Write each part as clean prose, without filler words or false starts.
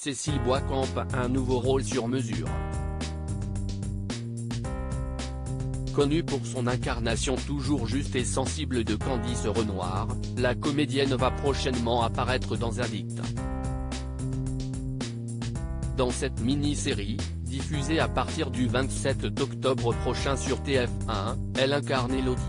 Cécile Bois campe un nouveau rôle sur mesure. Connue pour son incarnation toujours juste et sensible de Candice Renoir, la comédienne va prochainement apparaître dans Addict. Dans cette mini-série, diffusée à partir du 27 octobre prochain sur TF1, elle incarne Elodie.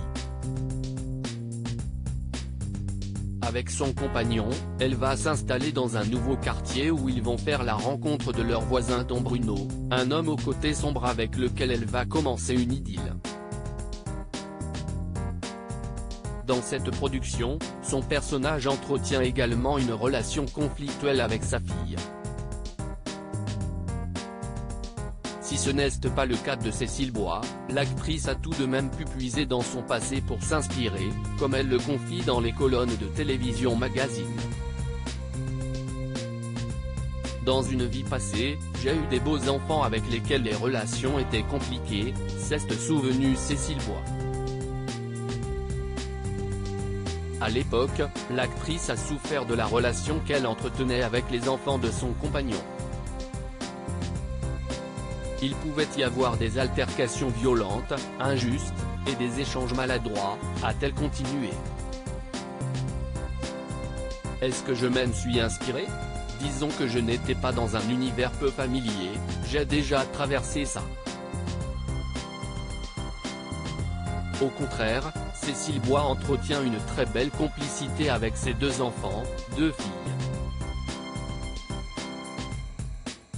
Avec son compagnon, elle va s'installer dans un nouveau quartier où ils vont faire la rencontre de leur voisin Don Bruno, un homme au côté sombre avec lequel elle va commencer une idylle. Dans cette production, son personnage entretient également une relation conflictuelle avec sa fille. Si ce n'est pas le cas de Cécile Bois, l'actrice a tout de même pu puiser dans son passé pour s'inspirer, comme elle le confie dans les colonnes de Télévision Magazine. Dans une vie passée, j'ai eu des beaux enfants avec lesquels les relations étaient compliquées, s'est souvenue Cécile Bois. À l'époque, l'actrice a souffert de la relation qu'elle entretenait avec les enfants de son compagnon. Il pouvait y avoir des altercations violentes, injustes, et des échanges maladroits, a-t-elle continué. Est-ce que je m'en suis inspirée? Disons que je n'étais pas dans un univers peu familier, j'ai déjà traversé ça. Au contraire, Cécile Bois entretient une très belle complicité avec ses deux enfants, deux filles.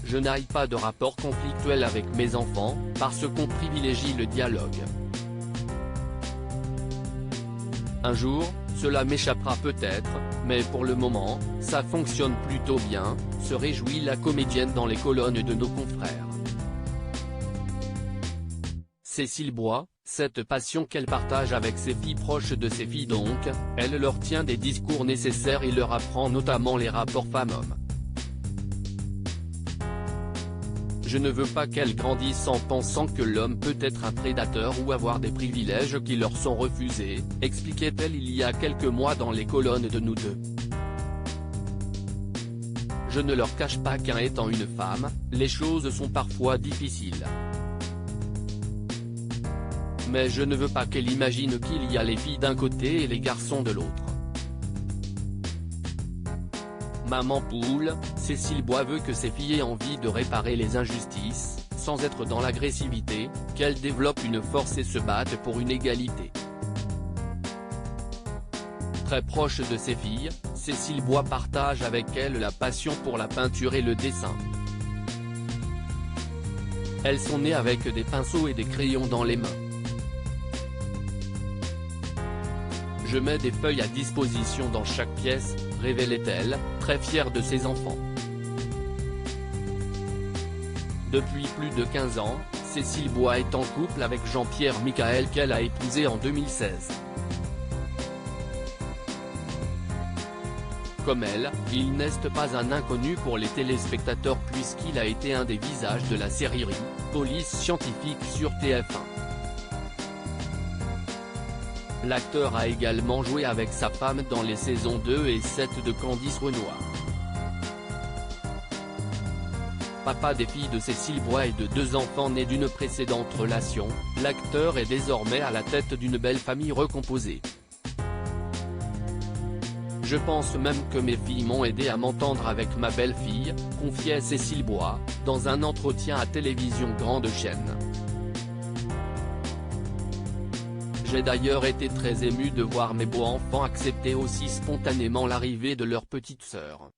Je n'ai pas de rapport conflictuel avec mes enfants, parce qu'on privilégie le dialogue. Un jour, cela m'échappera peut-être, mais pour le moment, ça fonctionne plutôt bien, se réjouit la comédienne dans les colonnes de nos confrères. Cécile Bois, cette passion qu'elle partage avec ses filles proches de ses filles donc, elle leur tient des discours nécessaires et leur apprend notamment les rapports femmes-hommes. Je ne veux pas qu'elles grandissent en pensant que l'homme peut être un prédateur ou avoir des privilèges qui leur sont refusés, expliquait-elle il y a quelques mois dans les colonnes de Nous Deux. Je ne leur cache pas qu'en étant une femme, les choses sont parfois difficiles. Mais je ne veux pas qu'elle imagine qu'il y a les filles d'un côté et les garçons de l'autre. Maman poule, Cécile Bois veut que ses filles aient envie de réparer les injustices, sans être dans l'agressivité, qu'elles développent une force et se battent pour une égalité. Très proche de ses filles, Cécile Bois partage avec elles la passion pour la peinture et le dessin. Elles sont nées avec des pinceaux et des crayons dans les mains. Je mets des feuilles à disposition dans chaque pièce, révélait-elle, très fière de ses enfants. Depuis plus de 15 ans, Cécile Bois est en couple avec Jean-Pierre Michael qu'elle a épousé en 2016. Comme elle, il n'est pas un inconnu pour les téléspectateurs puisqu'il a été un des visages de la série Police scientifique sur TF1. L'acteur a également joué avec sa femme dans les saisons 2 et 7 de Candice Renoir. Papa des filles de Cécile Bois et de deux enfants nés d'une précédente relation, l'acteur est désormais à la tête d'une belle famille recomposée. Je pense même que mes filles m'ont aidé à m'entendre avec ma belle-fille, confiait Cécile Bois, dans un entretien à Télévision Grande Chaîne. J'ai d'ailleurs été très ému de voir mes beaux enfants accepter aussi spontanément l'arrivée de leur petite sœur.